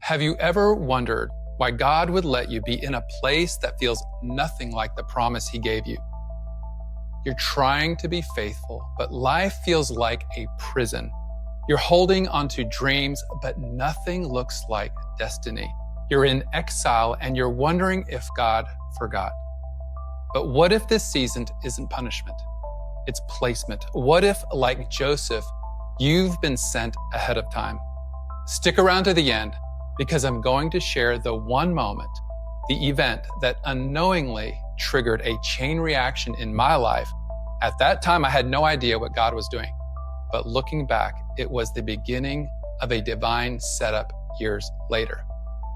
Have you ever wondered why God would let you be in a place that feels nothing like the promise He gave you? You're trying to be faithful, but life feels like a prison. You're holding onto dreams, but nothing looks like destiny. You're in exile and you're wondering if God forgot. But what if this season isn't punishment? It's placement. What if, like Joseph, you've been sent ahead of time? Stick around to the end, because I'm going to share the one moment, the event that unknowingly triggered a chain reaction in my life. At that time, I had no idea what God was doing. But looking back, it was the beginning of a divine setup years later.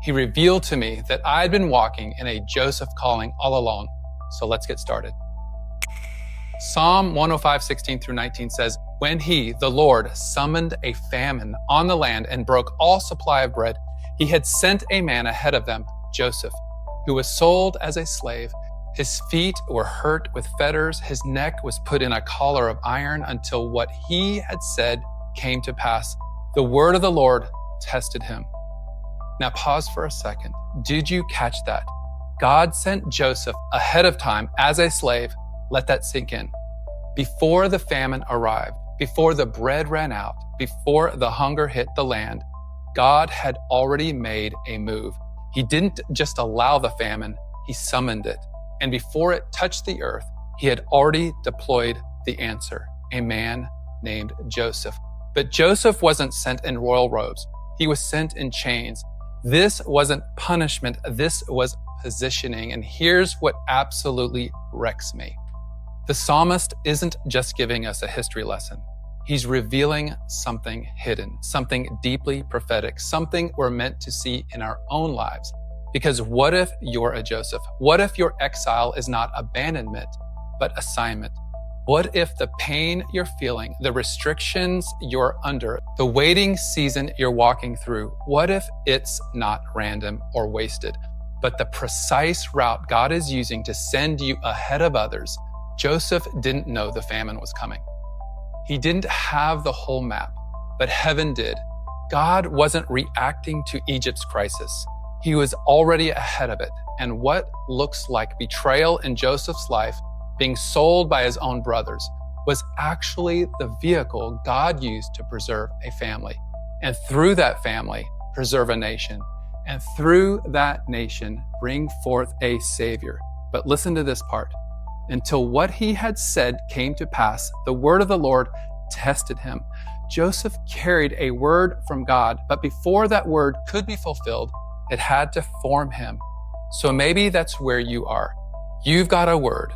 He revealed to me that I had been walking in a Joseph calling all along. So let's get started. Psalm 105:16-19 says, "When He, the Lord, summoned a famine on the land and broke all supply of bread, He had sent a man ahead of them, Joseph, who was sold as a slave. His feet were hurt with fetters. His neck was put in a collar of iron until what He had said came to pass. The word of the Lord tested him." Now pause for a second. Did you catch that? God sent Joseph ahead of time as a slave. Let that sink in. Before the famine arrived, before the bread ran out, before the hunger hit the land, God had already made a move. He didn't just allow the famine, He summoned it. And before it touched the earth, He had already deployed the answer, a man named Joseph. But Joseph wasn't sent in royal robes. He was sent in chains. This wasn't punishment. This was positioning. And here's what absolutely wrecks me. The psalmist isn't just giving us a history lesson. He's revealing something hidden, something deeply prophetic, something we're meant to see in our own lives. Because what if you're a Joseph? What if your exile is not abandonment, but assignment? What if the pain you're feeling, the restrictions you're under, the waiting season you're walking through, what if it's not random or wasted, but the precise route God is using to send you ahead of others? Joseph didn't know the famine was coming. He didn't have the whole map, but heaven did. God wasn't reacting to Egypt's crisis. He was already ahead of it. And what looks like betrayal in Joseph's life, being sold by his own brothers, was actually the vehicle God used to preserve a family. And through that family, preserve a nation. And through that nation, bring forth a savior. But listen to this part. Until what he had said came to pass, the word of the Lord tested him. Joseph carried a word from God, but before that word could be fulfilled, it had to form him. So maybe that's where you are. You've got a word.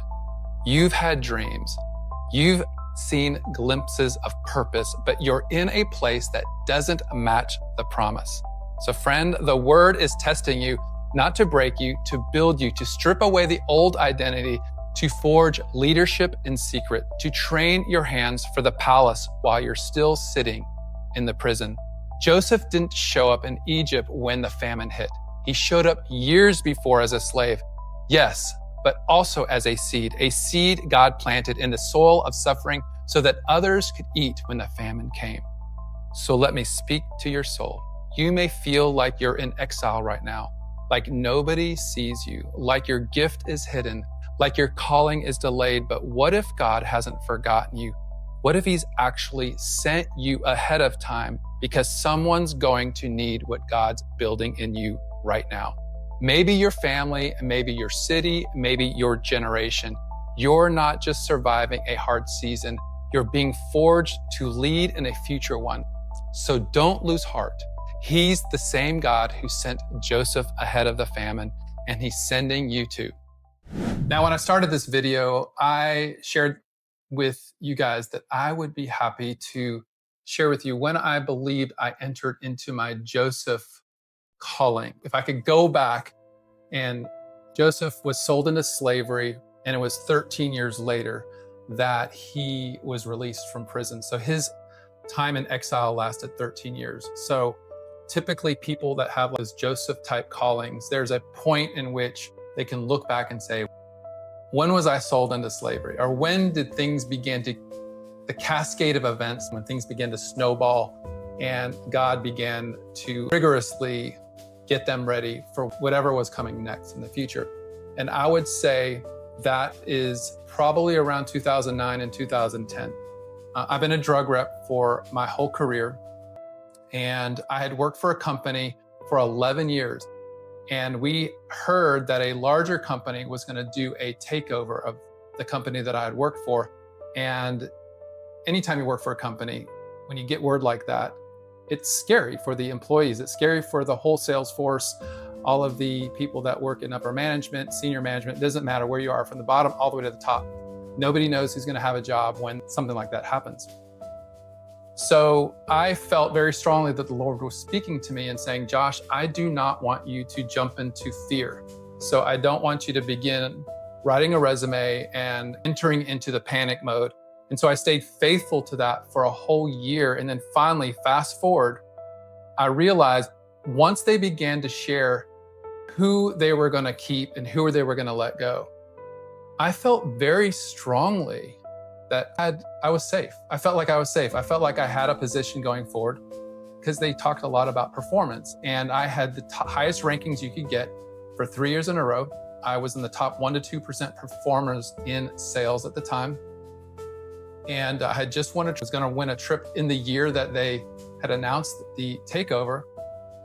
You've had dreams. You've seen glimpses of purpose, but you're in a place that doesn't match the promise. So friend, the word is testing you, not to break you, to build you, to strip away the old identity, to forge leadership in secret, to train your hands for the palace while you're still sitting in the prison. Joseph didn't show up in Egypt when the famine hit. He showed up years before as a slave. Yes, but also as a seed God planted in the soil of suffering so that others could eat when the famine came. So let me speak to your soul. You may feel like you're in exile right now, like nobody sees you, like your gift is hidden, like your calling is delayed. But what if God hasn't forgotten you? What if He's actually sent you ahead of time because someone's going to need what God's building in you right now? Maybe your family, maybe your city, maybe your generation. You're not just surviving a hard season. You're being forged to lead in a future one. So don't lose heart. He's the same God who sent Joseph ahead of the famine, and He's sending you too. Now, when I started this video, I shared with you guys that I would be happy to share with you when I believed I entered into my Joseph calling. If I could go back, and Joseph was sold into slavery, and it was 13 years later that he was released from prison. So his time in exile lasted 13 years. So typically people that have those Joseph type callings, there's a point in which they can look back and say, when was I sold into slavery? Or when did things begin to, the cascade of events, when things began to snowball and God began to rigorously get them ready for whatever was coming next in the future. And I would say that is probably around 2009 and 2010. I've been a drug rep for my whole career, and I had worked for a company for 11 years. And we heard that a larger company was going to do a takeover of the company that I had worked for. And anytime you work for a company, when you get word like that, it's scary for the employees. It's scary for the whole sales force, all of the people that work in upper management, senior management. It doesn't matter where you are, from the bottom all the way to the top. Nobody knows who's going to have a job when something like that happens. So I felt very strongly that the Lord was speaking to me and saying, Josh, I do not want you to jump into fear. So I don't want you to begin writing a resume and entering into the panic mode. And so I stayed faithful to that for a whole year. And then finally, fast forward, I realized once they began to share who they were going to keep and who they were going to let go, I felt very strongly that I was safe. I felt like I was safe. I felt like I had a position going forward because they talked a lot about performance. And I had the highest rankings you could get for 3 years in a row. I was in the top 1% to 2% performers in sales at the time. And I had just was going to win a trip in the year that they had announced the takeover.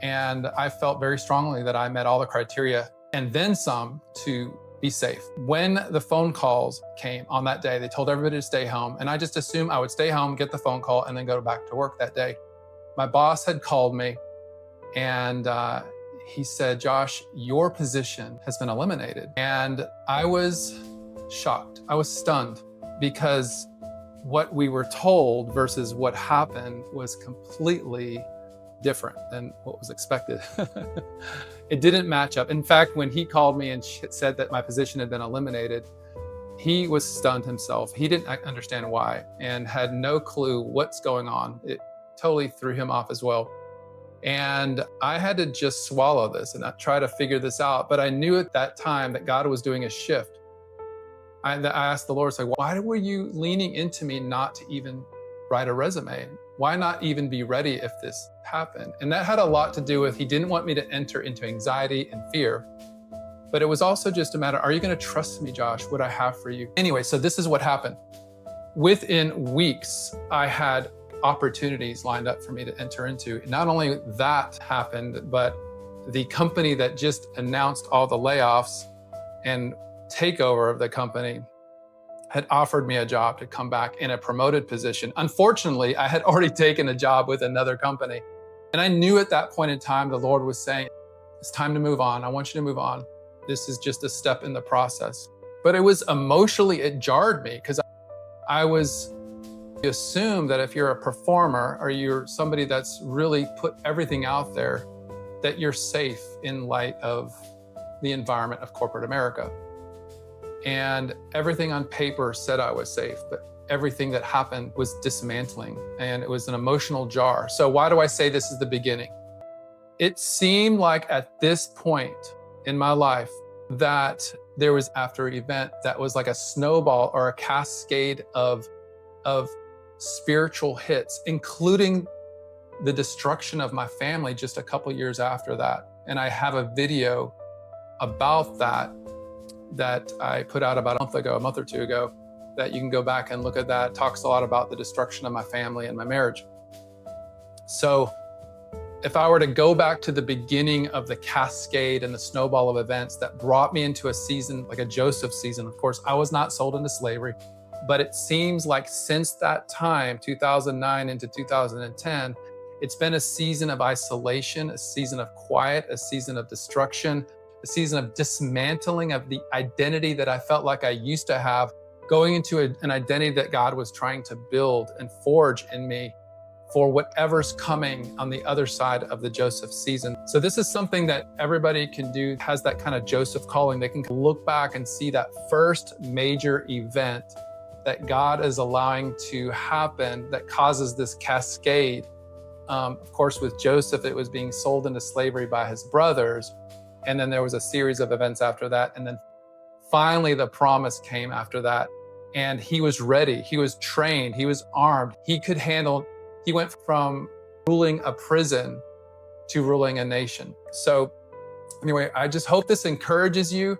And I felt very strongly that I met all the criteria and then some to be safe. When the phone calls came on that day, they told everybody to stay home. And I just assumed I would stay home, get the phone call, and then go back to work that day. My boss had called me and he said, Josh, your position has been eliminated. And I was shocked. I was stunned because what we were told versus what happened was completely different than what was expected. It didn't match up. In fact, when he called me and said that my position had been eliminated, he was stunned himself. He didn't understand why and had no clue what's going on. It totally threw him off as well. And I had to just swallow this and try to figure this out. But I knew at that time that God was doing a shift. I asked the Lord, like, why were you leaning into me not to even write a resume? Why not even be ready if this happened? And that had a lot to do with, he didn't want me to enter into anxiety and fear. But it was also just a matter, are you going to trust me, Josh, what I have for you? Anyway, so this is what happened. Within weeks, I had opportunities lined up for me to enter into. Not only that happened, but the company that just announced all the layoffs and takeover of the company had offered me a job to come back in a promoted position. Unfortunately, I had already taken a job with another company. And I knew at that point in time, the Lord was saying, it's time to move on. I want you to move on. This is just a step in the process. But it was emotionally, it jarred me because you assume that if you're a performer or you're somebody that's really put everything out there, that you're safe in light of the environment of corporate America. And everything on paper said I was safe, but everything that happened was dismantling, and it was an emotional jar. So why do I say this is the beginning? It seemed like at this point in my life that there was after event that was like a snowball or a cascade of spiritual hits, including the destruction of my family just a couple years after that. And I have a video about that I put out about a month or two ago, that you can go back and look at that. It talks a lot about the destruction of my family and my marriage. So if I were to go back to the beginning of the cascade and the snowball of events that brought me into a season, like a Joseph season, of course, I was not sold into slavery, but it seems like since that time, 2009 into 2010, it's been a season of isolation, a season of quiet, a season of destruction, a season of dismantling of the identity that I felt like I used to have, going into an identity that God was trying to build and forge in me for whatever's coming on the other side of the Joseph season. So this is something that everybody can do, has that kind of Joseph calling. They can look back and see that first major event that God is allowing to happen that causes this cascade. Of course, with Joseph, it was being sold into slavery by his brothers. And then there was a series of events after that. And then finally, the promise came after that. And he was ready. He was trained. He was armed. He went from ruling a prison to ruling a nation. So anyway, I just hope this encourages you.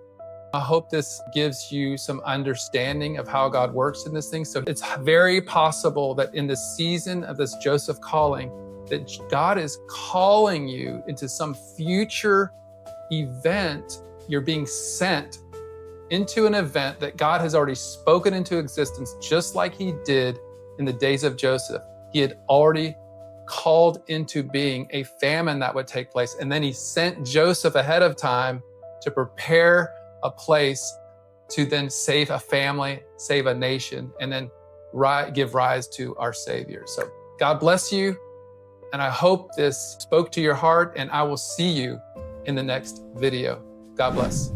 I hope this gives you some understanding of how God works in this thing. So it's very possible that in the season of this Joseph calling, that God is calling you into some future event. You're being sent into an event that God has already spoken into existence, just like he did in the days of Joseph. He had already called into being a famine that would take place. And then he sent Joseph ahead of time to prepare a place to then save a family, save a nation, and then give rise to our Savior. So God bless you. And I hope this spoke to your heart, and I will see you in the next video. God bless.